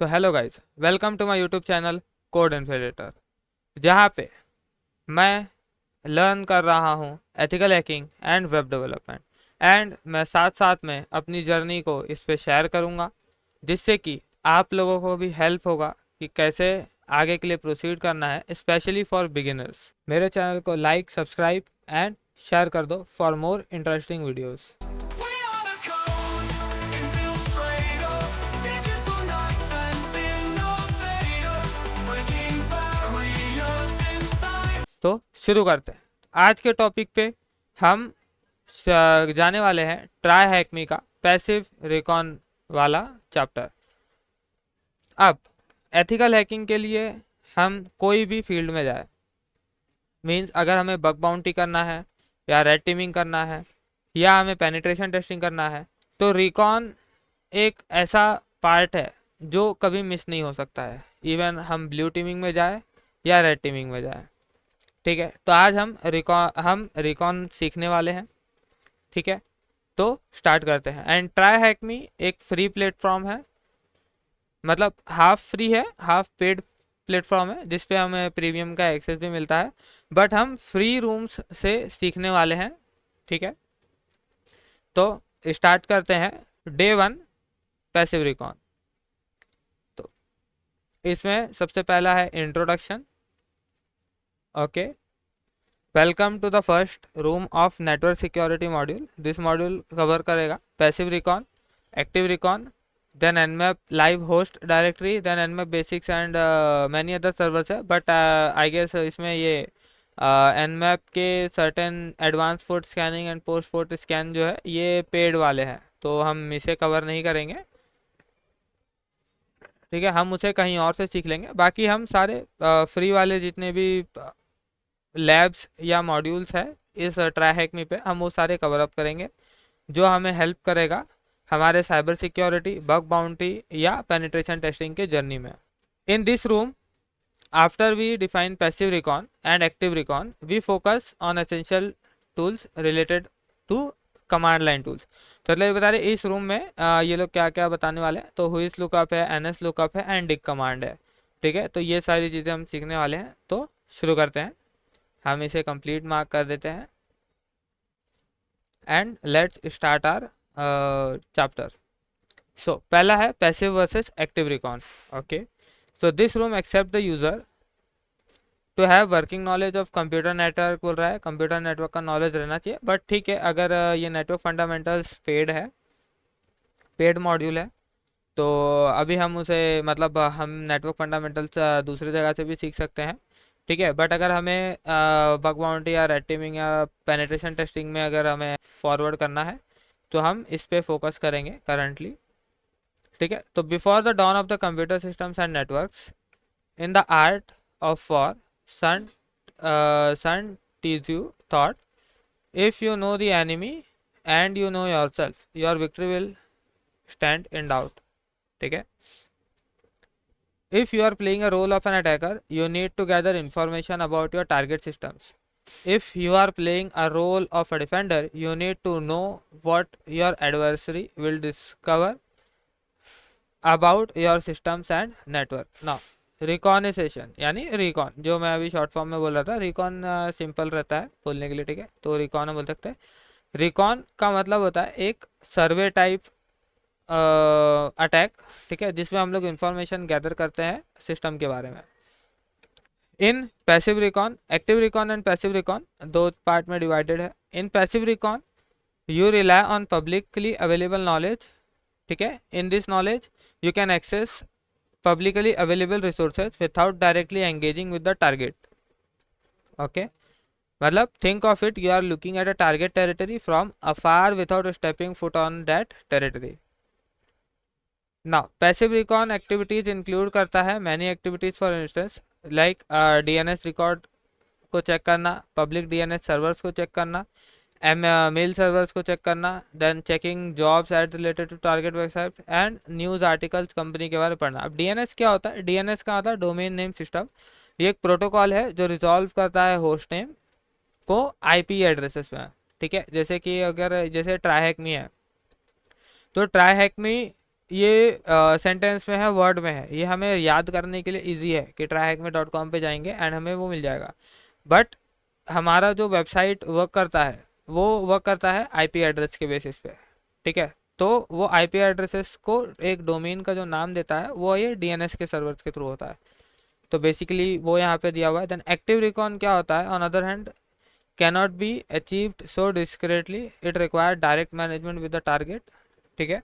तो hello guys, welcome to my YouTube channel code infiltrator, जहाँ पे मैं लर्न कर रहा हूँ ethical hacking and web development. And मैं साथ साथ में अपनी जर्नी को इस पे शेयर करूँगा, जिससे कि आप लोगों को भी हेल्प होगा कि कैसे आगे के लिए प्रोसीड करना है, स्पेशली फॉर बिगिनर्स। मेरे चैनल को लाइक, सब्सक्राइब एंड शेयर कर दो फॉर मोर इंटरेस्टिंग वीडियोज़। तो शुरू करते हैं। आज के टॉपिक पे हम जाने वाले हैं ट्राई हैकमी का पैसिव रिकॉन वाला चैप्टर। अब एथिकल हैकिंग के लिए हम कोई भी फील्ड में जाए, मींस अगर हमें बग बाउंटी करना है या रेड टीमिंग करना है या हमें पेनिट्रेशन टेस्टिंग करना है, तो रिकॉन एक ऐसा पार्ट है जो कभी मिस नहीं हो सकता है, इवन हम ब्लू टीमिंग में जाए या रेड टीमिंग में जाए। ठीक है, तो आज हम रिकॉन सीखने वाले हैं। ठीक है, तो स्टार्ट करते हैं। एंड ट्राई हैक मी एक फ्री प्लेटफॉर्म है, मतलब हाफ फ्री है हाफ पेड प्लेटफॉर्म है, जिसपे हमें प्रीमियम का एक्सेस भी मिलता है, बट हम फ्री रूम्स से सीखने वाले हैं। ठीक है, तो स्टार्ट करते हैं। Day 1 passive recon. तो इसमें सबसे पहला है introduction. Okay, welcome to the first room of network security module. This module cover करेगा passive recon, active recon, then nmap live host directory, then nmap basics and many other servers है। But I guess इसमें ये nmap के certain advance port scanning and post port scan जो है ये paid वाले हैं, तो हम इसे कवर नहीं करेंगे। ठीक है, हम उसे कहीं और से सीख लेंगे। बाकी हम सारे फ्री वाले जितने भी लैब्स या मॉड्यूल्स है इस ट्राई हैक मी पे, हम वो सारे कवर अप करेंगे, जो हमें हेल्प करेगा हमारे साइबर सिक्योरिटी, बग बाउंटी या पेनिट्रेशन टेस्टिंग के जर्नी में। In this room, after we define passive recon and active recon, we focus on essential tools related to command line tools. तो मतलब बता रहे इस रूम में ये लोग क्या क्या बताने वाले हैं। तो हुइस लुकअप है, एनएस लुकअप है एंड डिग कमांड है। ठीक है, तो ये सारी चीज़ें हम सीखने वाले हैं। तो शुरू करते हैं, हम इसे कंप्लीट मार्क कर देते हैं and let's start our chapter. So पहला है passive versus active recon. Okay, so this room except the user to have working knowledge of computer network. बोल रहा है कंप्यूटर नेटवर्क का नॉलेज रहना चाहिए, बट ठीक है, अगर ये नेटवर्क फंडामेंटल्स पेड है, पेड मॉड्यूल है, तो अभी हम उसे मतलब हम नेटवर्क फंडामेंटल्स दूसरी जगह से भी सीख सकते हैं। ठीक है, बट अगर हमें बग बाउंटी या रेड टीमिंग या पेनिट्रेशन टेस्टिंग में अगर हमें फॉरवर्ड करना है, तो हम इस पे फोकस करेंगे करंटली। ठीक है, तो before the dawn of the computer systems and networks, in the art of war, Sun Sun Tzu you thought, if you know the enemy and you know yourself, your victory will stand in doubt. ठीक है, if you are playing a role of an attacker, you need to gather information about your target systems. If you are playing a role of a defender, you need to know what your adversary will discover about your systems and network. Now, रिकॉनिसेशन यानी recon, जो मैं अभी short form में बोल रहा था, recon simple रहता है बोलने के लिए। ठीक है, तो रिकॉन बोल सकते हैं। रिकॉन का मतलब होता है एक सर्वे टाइप अटैक। ठीक है, जिसमें हम लोग इंफॉर्मेशन गैदर करते हैं सिस्टम के बारे में। In passive recon, active recon and passive recon दो पार्ट में डिवाइडेड है। In passive recon you rely on publicly available knowledge. ठीक है, in this knowledge you can access publicly available resources without directly engaging with the target. Okay, मतलब think of it, you are looking at a target territory from afar without stepping foot on that territory. Now passive recon activities include करता है many activities, for instance like DNS record को check करना, public DNS servers को check करना, mail servers को check करना, then checking jobs at related to target website and news articles company के बारे में पढ़ना। अब डीएनएस क्या होता है? डीएनएस का होता है डोमेन नेम सिस्टम। ये एक प्रोटोकॉल है जो रिजॉल्व करता है होस्ट नेम को आईपी एड्रेसेस में। ठीक है, जैसे कि अगर जैसे ट्राई हैक मी है, तो ट्राई हैक मी ये सेंटेंस में है, वर्ड में है, ये हमें याद करने के लिए इजी है कि tryhackme.com पे जाएंगे एंड हमें वो मिल जाएगा। बट हमारा जो वेबसाइट वर्क करता है वो वर्क करता है आईपी एड्रेस के बेसिस पे, ठीक है। तो वो आईपी एड्रेसेस को एक डोमेन का जो नाम देता है वो ये डीएनएस के सर्वर्स के थ्रू होता है। तो बेसिकली वो यहाँ पे दिया हुआ है। देन एक्टिव रिकॉन क्या होता है, on other hand cannot be achieved so discreetly, it require direct management with the target, ठीक है,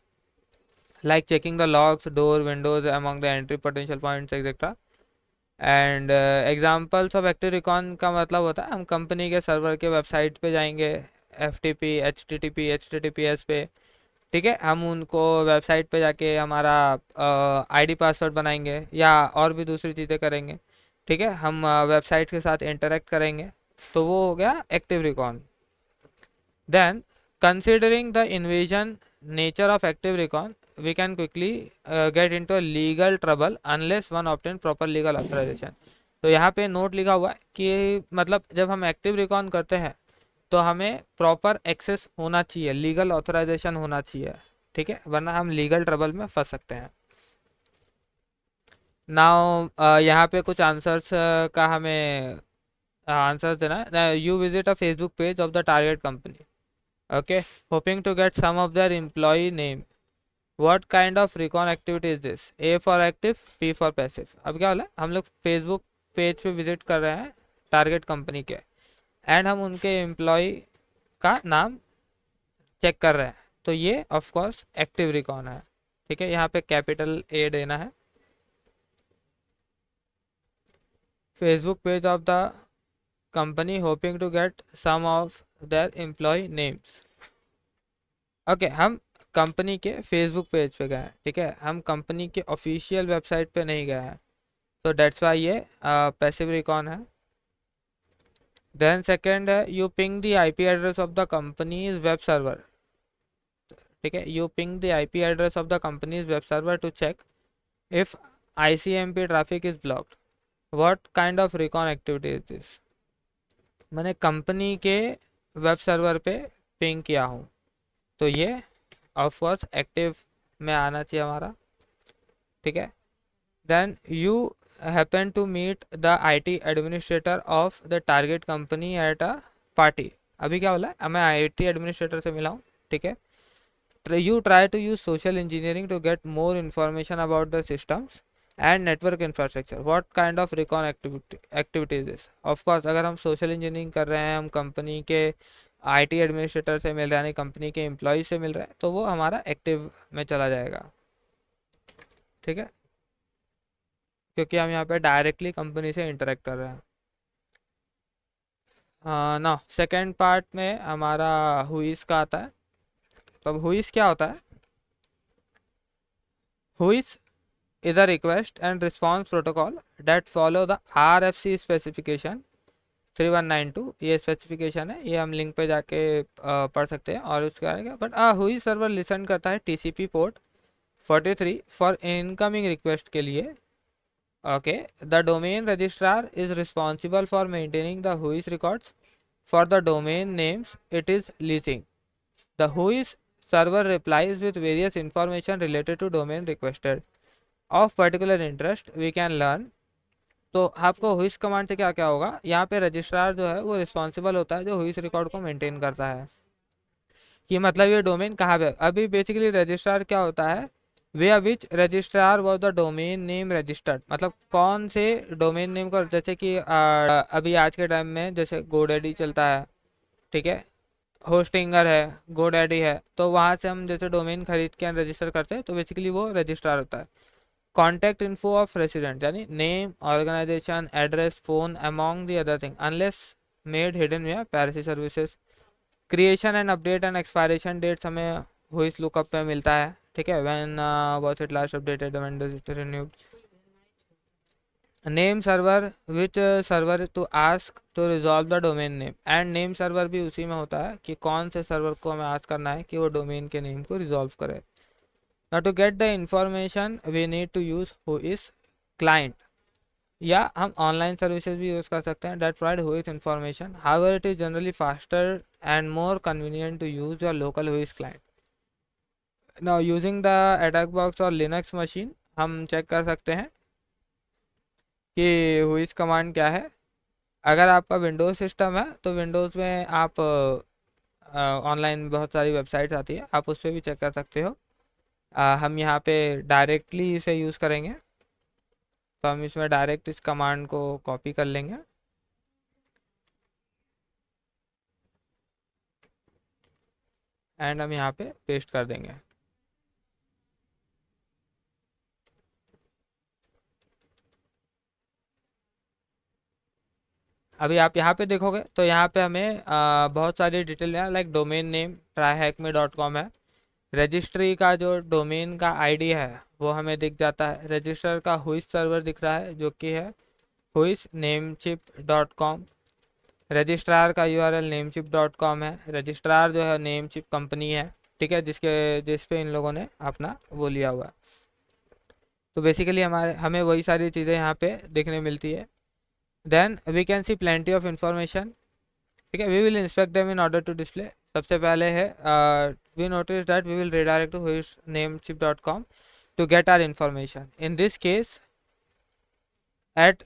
like checking the logs, door, windows among the entry potential points etc. And examples of active recon का मतलब होता है हम company के server के website पे जाएंगे, F T P H T T P H T T P S पे, ठीक है, हम उनको वेबसाइट पे जाके हमारा आईडी पासवर्ड बनाएंगे या और भी दूसरी चीज़ें करेंगे, ठीक है, हम वेबसाइट के साथ इंटरेक्ट करेंगे, तो वो हो गया active recon. Then, considering the invasion nature of active recon, we can quickly get into a legal trouble unless one obtain proper legal authorization. तो यहाँ पे नोट लिखा हुआ है कि मतलब जब हम एक्टिव रिकॉन करते हैं तो हमें प्रॉपर एक्सेस होना चाहिए, लीगल ऑथराइजेशन होना चाहिए, ठीक है, वरना हम लीगल ट्रबल में फंस सकते हैं। नाउ यहाँ पे कुछ आंसर्स का हमें आंसर्स देना है। You visit a Facebook page of the target company, okay, hoping to get some of their employee name. What kind of recon activity is this? A for active, P for passive. अब क्या वाला, हम लोग Facebook page पे visit कर रहे हैं target company के एंड हम उनके एम्प्लॉय का नाम चेक कर रहे हैं, तो ये ऑफ कोर्स एक्टिव रिकॉन है, ठीक है। यहाँ पे कैपिटल ए देना है। Facebook page of the company hoping to get some of their employee names. Okay, हम कंपनी के फेसबुक पेज पे गए हैं, ठीक है, हम कंपनी के ऑफिशियल वेबसाइट पे नहीं गए हैं, तो डेट्स वाई ये पैसिव रिकॉन है। देन सेकंड है you ping the IP address of the company's web server, ठीक है, you ping the IP address of the company's web server to check if ICMP traffic is blocked. What kind of recon activity is this? मैंने company के web server पे ping किया हूँ, तो ये of course active में आना चाहिए हमारा, ठीक है। Then you happen to meet the IT administrator of the target company at a party. अभी क्या बोला है, मैं आईटी एडमिनिस्ट्रेटर से मिला हूँ, ठीक है। You try to use social engineering to get more information about the systems and network infrastructure. What kind of recon activities is? Of course अगर हम सोशल इंजीनियरिंग कर रहे हैं, हम कंपनी के आईटी एडमिनिस्ट्रेटर से मिल रहे हैं, यानी कंपनी के एम्प्लॉय से मिल रहे हैं, तो वो हमारा एक्टिव में चला जाएगा, ठीक है, क्योंकि हम यहाँ पे डायरेक्टली कंपनी से इंटरेक्ट कर रहे हैं। ना सेकेंड पार्ट में हमारा हुईस का आता है। तो अब हुईस क्या होता है? Hues is a request and response protocol that follow the RFC specification 3192। ये स्पेसिफिकेशन है, ये हम लिंक पे जाके पढ़ सकते हैं और उसके आगे। बट हुई सर्वर लिसन करता है TCP port 43 for incoming request के लिए। Okay, the domain registrar is responsible for maintaining the whois records for the domain names it is leasing. The whois server replies with various information related to domain requested of particular interest we can learn. तो आपको हुइस command से क्या क्या होगा, यहाँ पे registrar जो है वो रिस्पॉन्सिबल होता है जो हुइस रिकॉर्ड को मेंटेन करता है, कि मतलब ये डोमेन कहाँ पे। अभी बेसिकली रजिस्ट्रार क्या होता है, way which registrar was the domain name registered, मतलब कौन से डोमेन नेम को, जैसे कि अभी आज के टाइम में जैसे गोडैडी चलता है, ठीक है, होस्टिंगर है, गोडैडी है, तो वहाँ से हम जैसे डोमेन खरीद के रजिस्टर करते हैं, तो बेसिकली वो रजिस्ट्रार होता है। कॉन्टैक्ट इन्फो ऑफ रेसिडेंट यानी name, organisation, address, phone among the other thing unless made hidden या privacy services. Creation and update and expiration dates हमें हुईस लुकअप पे मिलता है, ठीक है, when was it last updated, when does it renewed. Name server which server to ask to resolve the domain name, and name server भी उसी में होता है कि कौन से सर्वर को हमें आस्क करना है कि वो डोमेन के नेम को रिजॉल्व करे। Now to get the information we need to use who is client, या हम ऑनलाइन सर्विसेज भी यूज़ कर सकते हैं that provide who is information. However, it is generally faster and more convenient to use your local who is client. Now using the attack box और Linux machine हम check कर सकते हैं कि हुइस कमांड क्या है। अगर आपका विंडोज़ सिस्टम है तो विंडोज़ में आप ऑनलाइन बहुत सारी वेबसाइट्स आती है, आप उस पर भी चेक कर सकते हो। हम यहाँ पे डायरेक्टली इसे यूज़ करेंगे, तो हम इसमें डायरेक्ट इस कमांड को कॉपी कर लेंगे एंड हम यहाँ पे पेस्ट कर देंगे। अभी आप यहाँ पे देखोगे तो यहाँ पे हमें बहुत सारी डिटेल है, लाइक डोमेन नेम tryhackme.com है। रजिस्ट्री का जो डोमेन का आईडी है वो हमें दिख जाता है। रजिस्टर का हुइस सर्वर दिख रहा है जो कि है huisnamecheap.com। रजिस्ट्रार का यूआरएल namecheap.com है। रजिस्ट्रार जो है नेमचिप कंपनी है, ठीक है, जिस पे इन लोगों ने अपना वो लिया हुआ है। तो बेसिकली हमें वही सारी चीज़ें यहाँ पे देखने मिलती है। Then we can see plenty of information, ठीक है। We will inspect them in order to display. सबसे पहले है we notice that we will redirect to huisnamecheap.com to get our information. In this case, at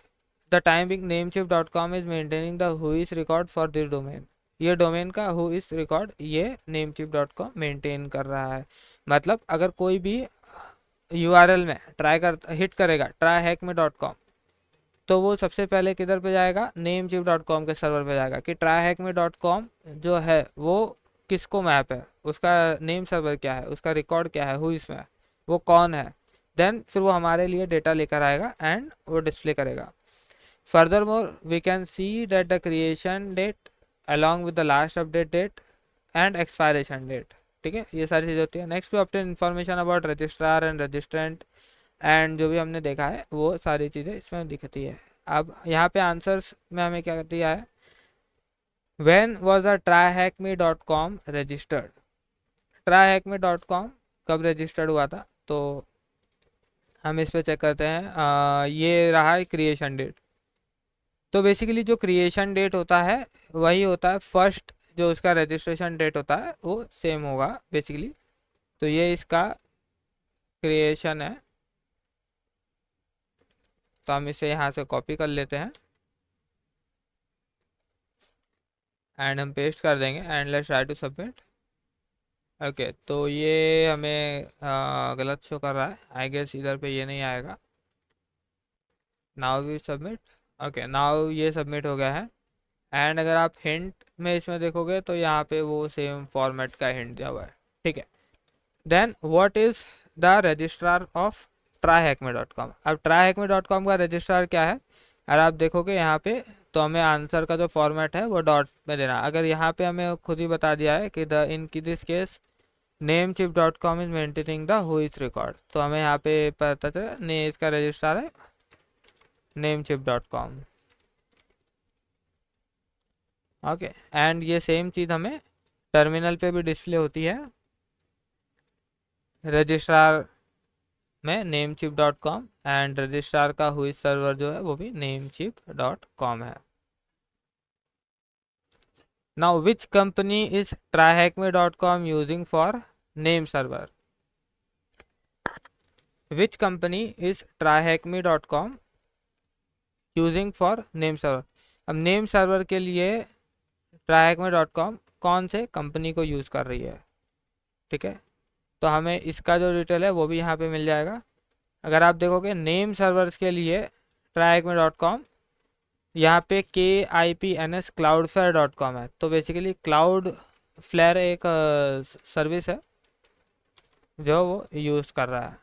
the time being, namecheap.com is maintaining the whois record for this domain. ये domain का whois record ये namecheap.com maintain कर रहा है। मतलब अगर कोई भी URL में हिट करेगा tryhackme.com, तो वो सबसे पहले किधर पे जाएगा, namecheap.com के सर्वर पे जाएगा कि tryhackme.com जो है वो किसको मैप है, उसका नेम सर्वर क्या है, उसका रिकॉर्ड क्या है, हु इसमें वो कौन है। देन फिर वो हमारे लिए डेटा लेकर आएगा एंड वो डिस्प्ले करेगा। Furthermore we can see that the creation date along with the last update date and expiration date, ठीक है, ये सारी चीज़ें होती है। Next we obtain information about registrar and registrant and जो भी हमने देखा है वो सारी चीज़ें इसमें दिखती है। अब यहाँ पे आंसर्स में हमें क्या दिया है, when was a tryhackme.com registered. tryhackme.com कब रजिस्टर्ड हुआ था, तो हम इस पे चेक करते हैं। ये रहा है क्रिएशन डेट। तो बेसिकली जो क्रिएशन डेट होता है वही होता है फर्स्ट, जो उसका रजिस्ट्रेशन डेट होता है वो सेम होगा बेसिकली। तो ये इसका क्रिएशन है, तो हम इसे यहाँ से कॉपी कर लेते हैं एंड हम पेस्ट कर देंगे and let's try to submit. Okay, तो ये हमें गलत शो कर रहा है, आई गेस इधर पे ये नहीं आएगा। Now we submit. Okay, now ये सबमिट हो गया है एंड अगर आप हिंट में इसमें देखोगे तो यहाँ पे वो सेम फॉर्मेट का हिंट दिया हुआ है, ठीक है। Then what is the registrar of tryhackme.com। अब tryhackme.com का रजिस्ट्रार क्या है, अगर आप देखोगे यहाँ पे तो हमें आंसर का जो फॉर्मेट है वो डॉट में देना। अगर यहाँ पे हमें खुद ही बता दिया है कि in this case namecheap.com is maintaining the whois record, तो हमें यहाँ पे पता चला इसका रजिस्ट्रार है namecheap.com। ओके, एंड ये सेम चीज़ हमें टर्मिनल पे भी डिस्प्ले होती है। रजिस्ट्रार में namecheap.com एंड रजिस्ट्रार का हुइस सर्वर जो है वो भी namecheap.com है। Now which company is tryhackme.com using for name server. Which company is tryhackme.com using for name server. अब नेम सर्वर के लिए tryhackme.com कौन से कंपनी को यूज़ कर रही है, ठीक है। तो हमें इसका जो डिटेल है वो भी यहाँ पे मिल जाएगा। अगर आप देखोगे नेम सर्वर्स के लिए tryhackme.com यहाँ पे KIPNS cloudflare.com है। तो बेसिकली क्लाउडफ्लेयर एक सर्विस है जो वो यूज़ कर रहा है,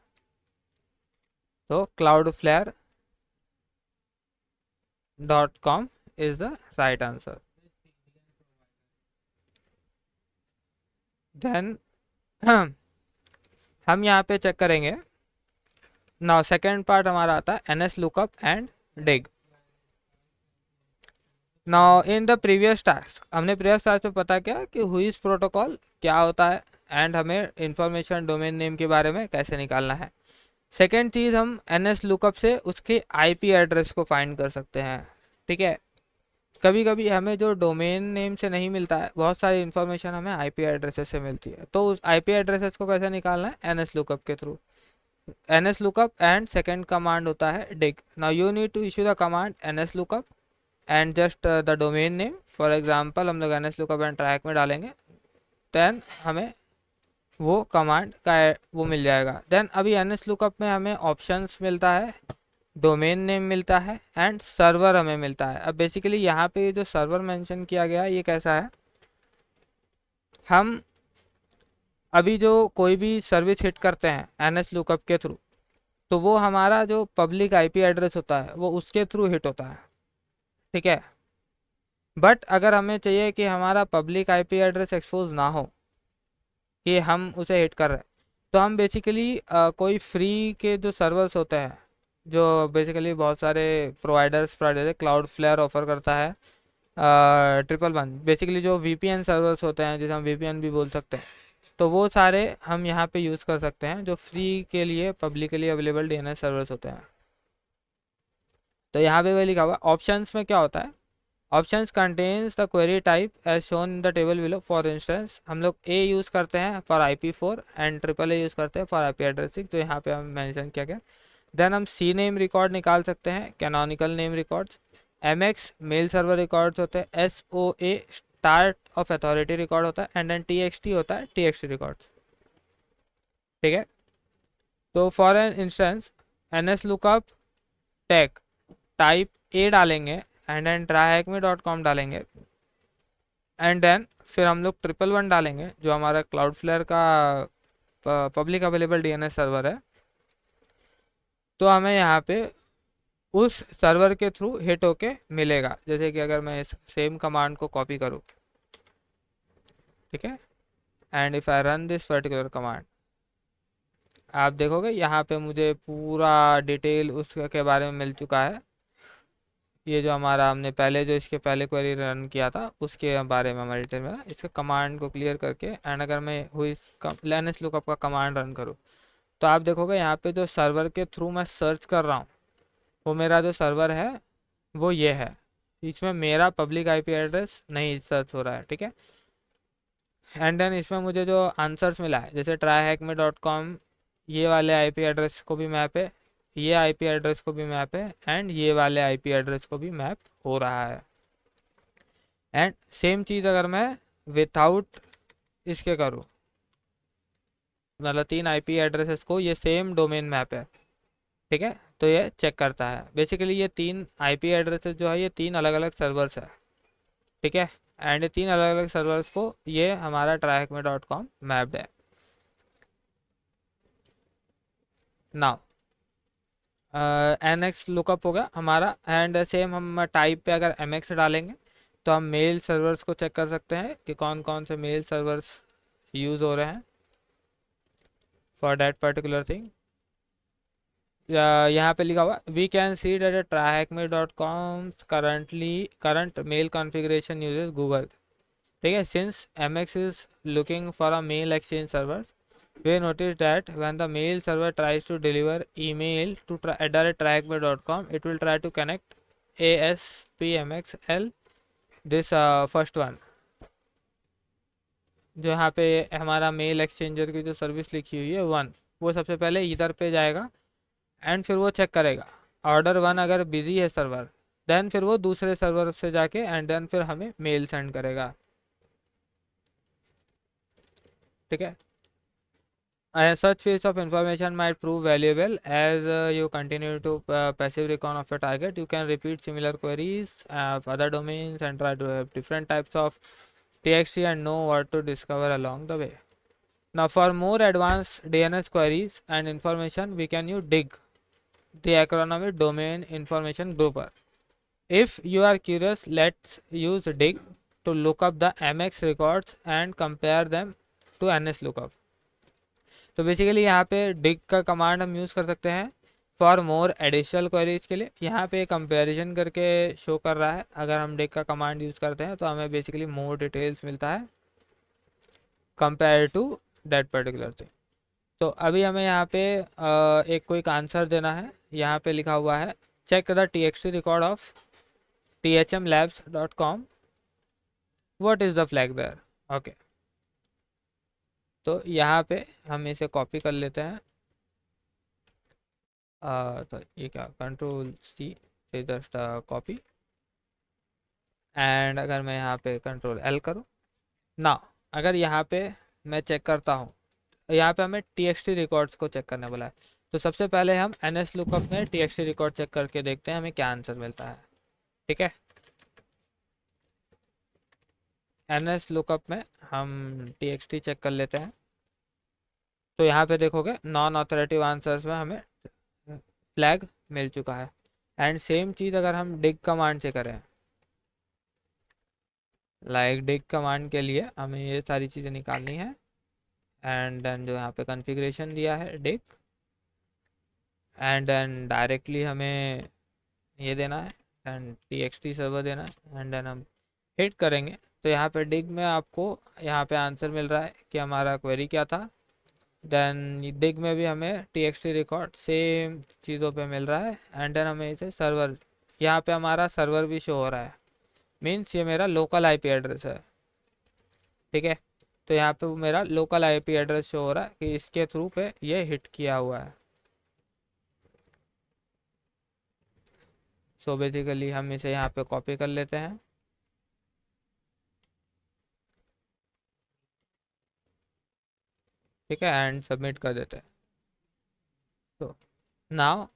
तो cloudflare.com is the right answer. Then हम यहाँ पे चेक करेंगे। नाउ सेकेंड पार्ट हमारा आता है NS lookup and dig. Now in the previous task, हमने प्रीवियस टास्क में पता किया कि हुइस प्रोटोकॉल क्या होता है एंड हमें इंफॉर्मेशन डोमेन नेम के बारे में कैसे निकालना है। सेकेंड चीज़, हम NS लुकअप से उसके IP एड्रेस को फाइंड कर सकते हैं, ठीक है। कभी कभी हमें जो डोमेन नेम से नहीं मिलता है, बहुत सारी इन्फॉर्मेशन हमें आईपी एड्रेसेस से मिलती है। तो उस आईपी एड्रेसेस को कैसे निकालना है, एनएस लुकअप के through. NS lookup and second command होता है dig. Now you need to issue the command NS lookup and just the domain name. For example हम लोग एनएस लुकअप एंड ट्रैक में डालेंगे, देन हमें वो कमांड का वो मिल जाएगा। देन अभी एनएस लुकअप में हमें ऑप्शंस मिलता है, डोमेन नेम मिलता है एंड सर्वर हमें मिलता है। अब बेसिकली यहाँ पे जो सर्वर मेंशन किया गया है ये कैसा है, हम अभी जो कोई भी सर्विस हिट करते हैं एनएस लुकअप के थ्रू, तो वो हमारा जो पब्लिक आईपी एड्रेस होता है वो उसके थ्रू हिट होता है, ठीक है। बट अगर हमें चाहिए कि हमारा पब्लिक आईपी एड्रेस एक्सपोज ना हो, कि हम उसे हिट कर रहे हैं, तो हम बेसिकली कोई फ्री के जो सर्वर्स होते हैं, जो बेसिकली बहुत सारे प्रोवाइडर्स क्लाउड फ्लेयर ऑफर करता है, 111 बेसिकली जो वीपीएन सर्वर्स होते हैं, जिसे हम वीपीएन भी बोल सकते हैं, तो वो सारे हम यहाँ पे यूज़ कर सकते हैं, जो फ्री के लिए पब्लिकली अवेलेबल डीएनएस सर्वर्स होते हैं। तो यहाँ पे वही लिखा हुआ ऑप्शंस में क्या होता है, options contains the query type as shown in the table below. For instance हम लोग ए यूज़ करते हैं for IP4 and triple A use करते हैं फॉर आईपी एड्रेसिंग, तो यहाँ पे हम मेंशन किया गया। देन हम सी नेम रिकॉर्ड निकाल सकते हैं, canonical name records. MX mail server records होते हैं, SOA start of authority record होता है, एंड देन TXT होता है, TXT रिकॉर्ड्स, ठीक है। तो for an instance NS lookup tag type A डालेंगे एंड देन tryhackme.com डालेंगे, एंड देन फिर हम लोग 111 डालेंगे जो हमारा क्लाउड फ्लेयर का पब्लिक अवेलेबल डीएनएस सर्वर है। तो हमें यहाँ पे उस सर्वर के थ्रू हिट होके मिलेगा। जैसे कि अगर मैं इस सेम कमांड को कॉपी करूँ, ठीक है, and if I run this particular command, आप देखोगे यहाँ पे मुझे पूरा डिटेल उसके बारे में मिल चुका है। ये जो हमारा हमने पहले जो इसके पहले क्वेरी रन किया था उसके बारे में हमारे डिटेल में, इसके कमांड को क्लियर करके एंड अगर मैं हुई एनएस लुकअप का कमांड रन करूँ, तो आप देखोगे यहाँ पे जो सर्वर के थ्रू मैं सर्च कर रहा हूँ, वो मेरा जो सर्वर है वो ये है। इसमें मेरा पब्लिक आईपी एड्रेस नहीं सर्च हो रहा है, ठीक है। एंड देन इसमें मुझे जो आंसर्स मिला है, जैसे tryhackme.com, ये वाले आईपी एड्रेस को भी मैप है, ये आईपी एड्रेस को भी मैप है, एंड ये वाले आईपी एड्रेस को भी मैप हो रहा है। एंड सेम चीज़ अगर मैं विथआउट इसके करूँ, मतलब 3 आईपी एड्रेसेस को ये सेम डोमेन मैप है, ठीक है, तो ये चेक करता है। बेसिकली ये 3 आईपी एड्रेसेस जो है ये 3 अलग अलग सर्वर्स है, ठीक है, एंड ये 3 अलग अलग सर्वर्स को ये हमारा tryhackme.com मैप्ड है। नाउ NX लुकअप हो गया हमारा, एंड सेम हम टाइप पे अगर MX डालेंगे तो हम मेल सर्वर्स को चेक कर सकते हैं कि कौन कौन से मेल सर्वर्स यूज़ हो रहे हैं फॉर दैट पर्टिकुलर थिंग। यहाँ पे लिखा हुआ we can see that tryhackme.com current mail configuration uses Google, ठीक है। Since MX is looking for a mail exchange servers, we notice that when the mail server tries to deliver email to @tryhackme.com, it will try to connect ASPMXL, this first one, जो यहाँ पे हमारा mail exchanger की जो service लिखी हुई है 1, वो सबसे पहले इधर पे जाएगा एंड फिर वो चेक करेगा ऑर्डर 1 अगर बिजी है सर्वर, देन फिर वो दूसरे सर्वर से जाके एंड देन फिर हमें मेल सेंड करेगा, ठीक है। Such piece of information might prove valuable as you continue to passive recon of a target. You can repeat similar queries of other domains and try to have different types of TXT and know what to discover along the way. Now, for more advanced DNS queries and information, we can use DIG, the acronym is Domain Information Grouper. If you are curious, let's use DIG to look up the MX records and compare them to NS lookup. तो basically यहाँ पे डिग का command हम use कर सकते हैं for more additional queries के लिए। यहाँ पे कंपैरिजन करके शो कर रहा है, अगर हम डिग का कमांड यूज़ करते हैं तो हमें बेसिकली मोर डिटेल्स मिलता है compare to that particular thing. तो अभी हमें यहाँ पे एक क्विक आंसर देना है। यहाँ पे लिखा हुआ है check the TXT record of thmlabs.com. What is the flag there? Okay. तो यहाँ पे हम इसे कॉपी कर लेते हैं। तो ये क्या, कंट्रोल सी से जस्ट कॉपी, एंड अगर मैं यहाँ पे कंट्रोल एल करूँ ना, अगर यहाँ पे मैं चेक करता हूँ, यहाँ पे हमें txt रिकॉर्ड्स को चेक करने बोला है। तो सबसे पहले हम ns लुकअप में txt रिकॉर्ड चेक करके देखते हैं हमें क्या आंसर मिलता है। ठीक है, ns लुकअप में हम txt चेक कर लेते हैं। तो यहाँ पे देखोगे नॉन ऑथोरेटिव आंसर्स में हमें फ्लैग मिल चुका है। एंड सेम चीज़ अगर हम डिग कमांड से करें, लाइक डिग कमांड के लिए हमें ये सारी चीज़ें निकालनी है, एंड देन जो यहाँ पे कॉन्फ़िगरेशन दिया है डिग, एंड देन डायरेक्टली हमें ये देना है एंड txt सर्वर देना है, एंड देन हम हिट करेंगे। तो यहाँ पे डिग में आपको यहाँ पे आंसर मिल रहा है कि हमारा क्वेरी क्या था। देन डिग में भी हमें txt रिकॉर्ड सेम चीज़ों पे मिल रहा है, एंड देन हमें इसे सर्वर, यहाँ पे हमारा सर्वर भी शो हो रहा है, मीन्स ये मेरा लोकल आईपी एड्रेस है। ठीक है, तो यहाँ पे मेरा लोकल आईपी एड्रेस शो हो रहा है कि इसके थ्रू पे ये हिट किया हुआ है। सो बेसिकली हम इसे यहाँ पे कॉपी कर लेते हैं। ठीक है, एंड सबमिट कर देते हैं। तो नाउ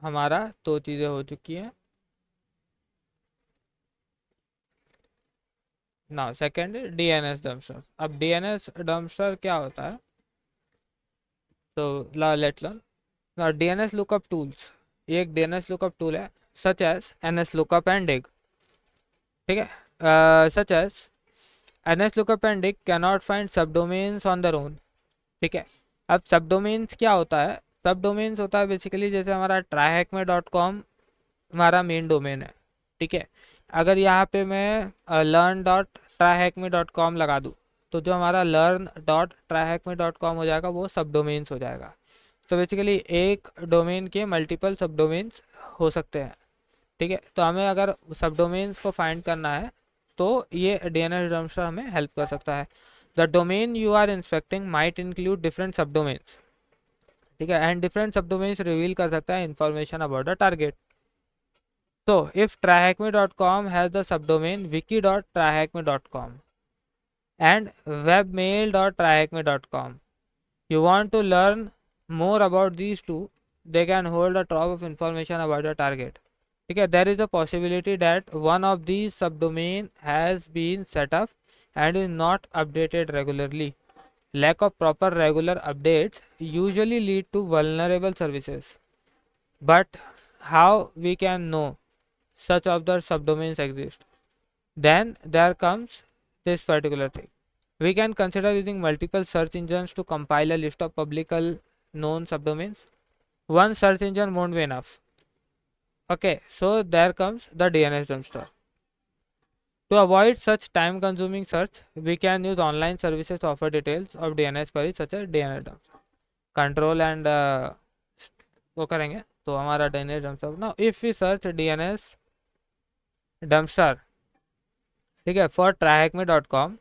हमारा दो चीज़ें हो चुकी हैं। Now second DNS dumpster. अब डीएनएस डम्पस्टर क्या होता है, तो let learn. Now DNS lookup tools, ये एक डीएनएस लुकअप टूल है such as NS lookup and dig. ठीक है, such as NS lookup and dig can not find sub domains on their own. ठीक है, अब सब डोमेन्स क्या होता है, सब डोमेन्स होता है बेसिकली जैसे हमारा tryhackme.com हमारा मेन डोमेन है। ठीक है, अगर यहाँ पे मैं learn.tryhackme.com लगा दूँ तो जो हमारा learn.tryhackme.com हो जाएगा वो सब डोमेन्स हो जाएगा। तो बेसिकली एक डोमेन के मल्टीपल सब डोमेन्स हो सकते हैं। ठीक है, तो हमें अगर सब डोमेन्स को फाइंड करना है तो ये डीएनएस डम्पस्टर हमें हेल्प कर सकता है। The domain you are inspecting might include different sub domains. ठीक है, and different sub domains reveal कर सकता है information about the target. So if tryhackme.com has the subdomain wiki.tryhackme.com and webmail.tryhackme.com, you want to learn more about these two, they can hold a trove of information about the target. Okay, there is a possibility that one of these subdomain has been set up and is not updated regularly. Lack of proper regular updates usually lead to vulnerable services. But how we can know such of the subdomains exist? Then there comes this particular thing. We can consider using multiple search engines to compile a list of publicly known subdomains. One search engine won't be enough. Okay, so there comes the DNS dumpster. To avoid such time consuming search, we can use online services to offer details of DNS queries such as DNS dumpster. Control and वो करेंगे तो हमारा DNS dumpster. Now if we search DNS dumpster, ठीक है, for tryhackme.com,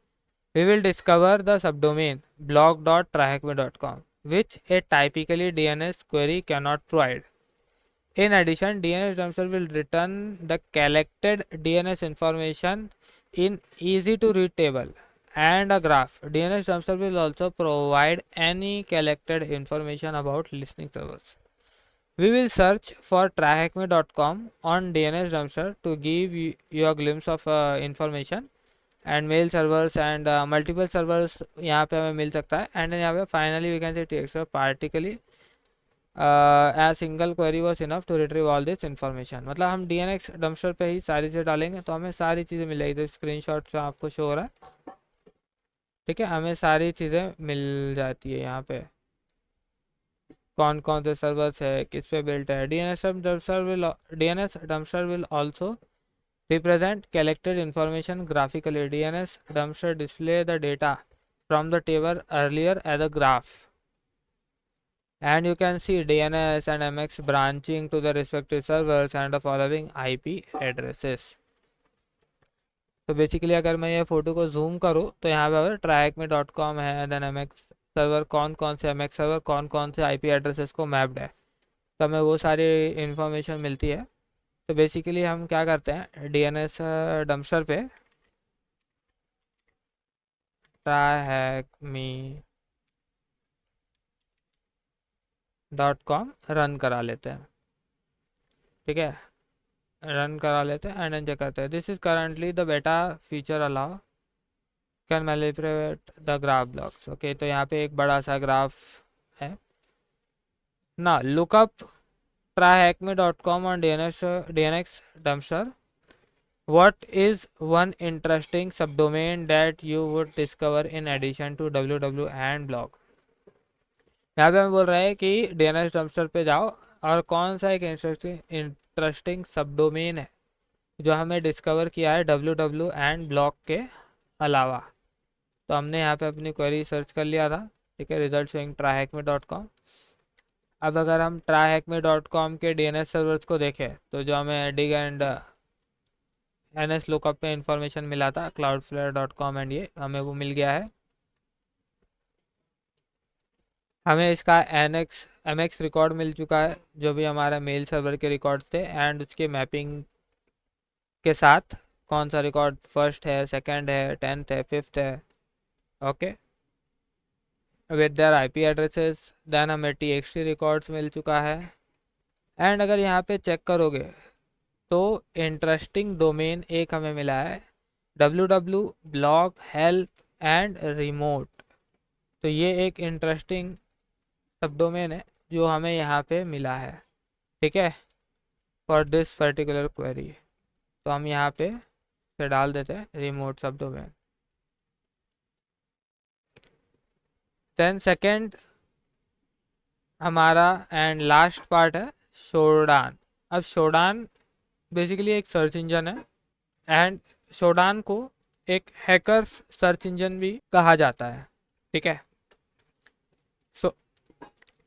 we will discover the subdomain blog.tryhackme.com, which a typically DNS query cannot provide. In addition, DNS dumpster will return the collected DNS information in easy to read table and a graph. DNS dumpster will also provide any collected information about listening servers. We will search for tryhackme.com on DNS dumpster to give you a glimpse of information and mail servers and multiple servers यहाँ पे हमें मिल सकता है। And यहाँ पे finally we can say text particularly a single query was enough to retrieve all this information। मतलब हम DNS dumpster पे ही सारी चीज़ें डालेंगे तो हमें सारी चीज़ें मिल जाएगी। तो स्क्रीनशॉट पे आपको शो हो रहा है। ठीक है, हमें सारी चीज़ें मिल जाती है यहाँ पे, कौन कौन से सर्वर्स है, किस पे बिल्ट है। DNS dumpster will also represent collected information graphically. DNS dumpster display the data from the table earlier as a graph, and you can see DNS and MX branching to the respective servers and the following IP addresses. तो basically अगर मैं ये photo को zoom करूँ तो यहाँ पे अगर tryacme.com है, देन MX सर्वर कौन कौन से MX सर्वर कौन कौन से IP एड्रेसेस को मैप्ड है, तो हमें वो सारी इन्फॉर्मेशन मिलती है। तो बेसिकली हम क्या करते हैं, DNS डम्पस्टर पे tryhackme.com रन करा लेते हैं। ठीक है, रन करा लेते हैं एंड चेक करते हैं। दिस इज करंटली द बेटा feature allow can manipulate the graph blocks. Okay, तो यहाँ पे एक बड़ा सा ग्राफ है ना। Lookup tryhackme.com on DNX dumpster. What is one interesting subdomain that you would discover in addition to www and blog? यहाँ पे हम बोल रहे हैं कि DNS dumpster पे जाओ और कौन सा एक इंटरेस्टिंग सबडोमेन है जो हमें डिस्कवर किया है www एंड ब्लॉग के अलावा। तो हमने यहाँ पे अपनी क्वेरी सर्च कर लिया था। ठीक है, रिजल्ट शोइंग tryhackme.com। अब अगर हम tryhackme.com के DNS सर्वर्स को देखें तो जो हमें dig एंड NS लुकअप पे इंफॉर्मेशन मिला था cloudflare.com एंड ये हमें वो मिल गया है। हमें इसका MX रिकॉर्ड मिल चुका है जो भी हमारा मेल सर्वर के रिकॉर्ड्स थे एंड उसके मैपिंग के साथ कौन सा रिकॉर्ड फर्स्ट है, सेकंड है, 10th है, 5th है। Okay, with their IP addresses. Then हमें TXT रिकॉर्ड्स मिल चुका है एंड अगर यहाँ पे चेक करोगे तो इंटरेस्टिंग डोमेन एक हमें मिला है www blog help and remote. तो ये एक इंटरेस्टिंग सब डोमेन है जो हमें यहाँ पे मिला है। ठीक है, फॉर दिस पर्टिकुलर क्वेरी। तो हम यहाँ पे से डाल देते हैं रिमोट सब डोमेन। देन सेकंड हमारा एंड लास्ट पार्ट है शोडान। अब शोडान बेसिकली एक सर्च इंजन है एंड शोडान को एक हैकर्स सर्च इंजन भी कहा जाता है। ठीक है, सो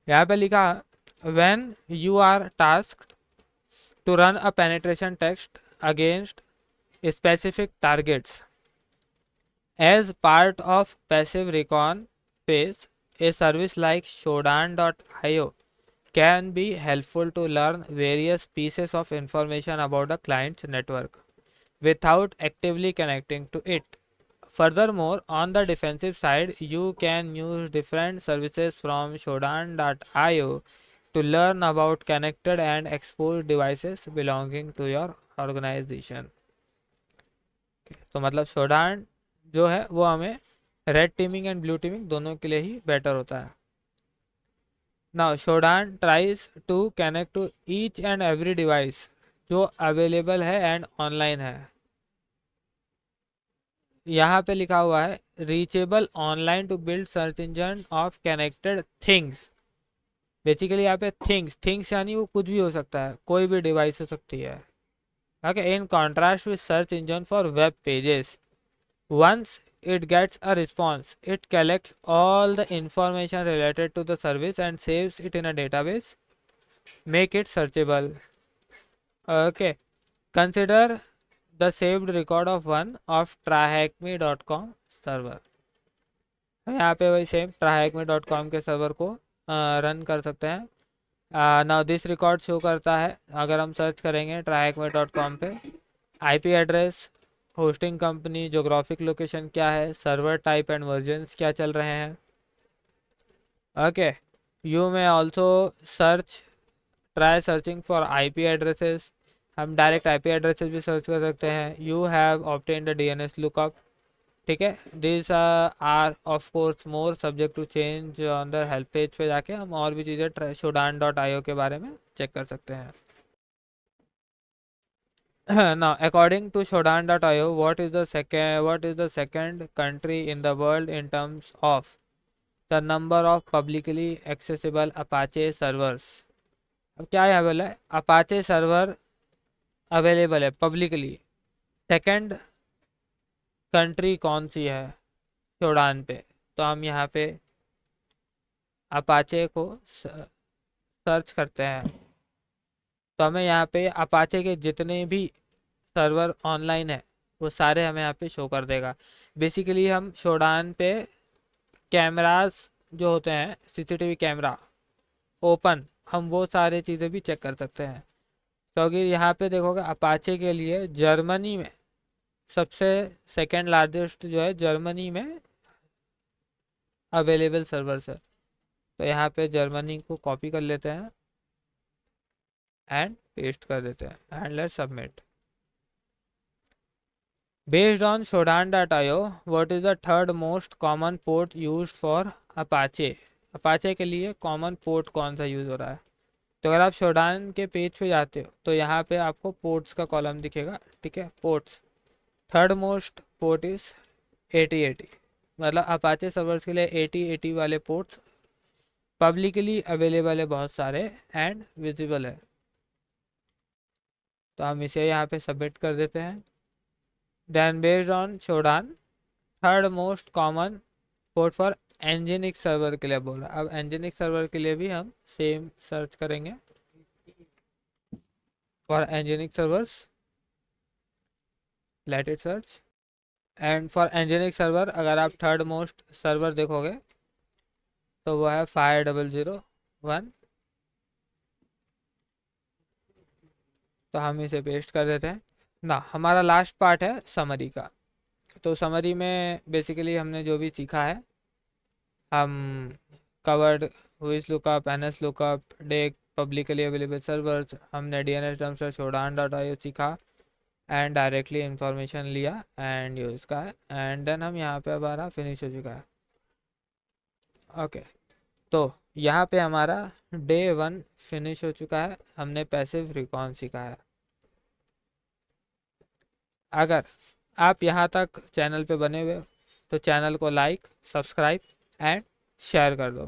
यहाँ पे लिखा when you are tasked to run a penetration test against specific targets as part of passive recon phase, a service like shodan.io can be helpful to learn various pieces of information about a client's network without actively connecting to it. Furthermore, on the defensive side, you can use different services from shodan.io to learn about connected and exposed devices belonging to your organization. तो मतलब शोडान जो है वो हमें red teaming and blue teaming दोनों के लिए ही बेटर होता है। Now Shodan tries to connect to each and every device जो अवेलेबल है एंड ऑनलाइन है। यहाँ पे लिखा हुआ है reachable online to build search engine of connected things. Basically यहाँ पे थिंग्स यानी वो कुछ भी हो सकता है, कोई भी डिवाइस हो सकती है। Okay, in contrast with search engine for web pages, once it gets a response, it collects all the information related to the service and saves it in a database, make it searchable. Okay, consider the saved record of one of tryhackme.com server। यहाँ पे वही same tryhackme.com के server को run कर सकते हैं। Now this record show करता है अगर हम सर्च करेंगे tryhackme.com पे IP address, hosting company, geographic location क्या है, सर्वर टाइप एंड वर्जन्स क्या चल रहे हैं। Okay, you may also try searching for IP addresses. हम डायरेक्ट IP एड्रेसेस भी सर्च कर सकते हैं। You have obtained the DNS lookup. ठीक है, this are of course more subject to change on the help page पे जाके हम और भी चीज़ें shodan.io के बारे में चेक कर सकते हैं। Now, according to shodan.io, what is the second country in the world in terms of the number of publicly accessible Apache servers? अब क्या यहाँ बोला है, Apache सर्वर अवेलेबल है पब्लिकली। सेकंड कंट्री कौन सी है शोडान पे, तो हम यहाँ पे अपाचे को सर्च करते हैं तो हमें यहाँ पे अपाचे के जितने भी सर्वर ऑनलाइन है वो सारे हमें यहाँ पे शो कर देगा। बेसिकली हम शोडान पे कैमरास जो होते हैं, सीसीटीवी कैमरा ओपन, हम वो सारे चीज़ें भी चेक कर सकते हैं। क्योंकि यहाँ पे देखोगे अपाचे के लिए जर्मनी में सबसे सेकेंड लार्जेस्ट जो है जर्मनी में अवेलेबल सर्वर्स है। तो यहाँ पे जर्मनी को कॉपी कर लेते हैं एंड पेस्ट कर देते हैं and let's submit. Based on Shodan.io, what is the third most common port used for Apache? Apache के लिए कॉमन पोर्ट कौन सा यूज़ हो रहा है? तो अगर आप शोडान के पेज पे जाते हो तो यहाँ पे आपको पोर्ट्स का कॉलम दिखेगा, ठीक है। Ports third most port is 8080, मतलब अपाचे सर्वर्स के लिए 8080 वाले पोर्ट्स पब्लिकली अवेलेबल है बहुत सारे एंड विजिबल है। तो हम इसे यहाँ पे सबमिट कर देते हैं। Then based on Shodan third most common port for nginx server के लिए बोल रहा है। अब एनजीनिक्स सर्वर के लिए भी हम सेम सर्च करेंगे for nginx servers, let it search. And for nginx server अगर आप थर्ड मोस्ट सर्वर देखोगे तो वो है 5001। तो हम इसे पेस्ट कर देते हैं ना। हमारा लास्ट पार्ट है समरी का। तो समरी में बेसिकली हमने जो भी सीखा है, हम covered which lookup, NS lookup, deck, publicly available servers, हमने डीएनएस डम्पस्टर, shodan.io सीखा एंड डायरेक्टली इंफॉर्मेशन लिया एंड यूज़ का है। एंड देन हम यहाँ पे हमारा फिनिश हो चुका है। ओके, तो यहाँ पे हमारा डे 1 फिनिश हो चुका है। हमने पैसिव रिकॉन सीखा है। अगर आप यहाँ तक चैनल पे बने हुए हो तो चैनल को लाइक, सब्सक्राइब एंड शेयर कर दो।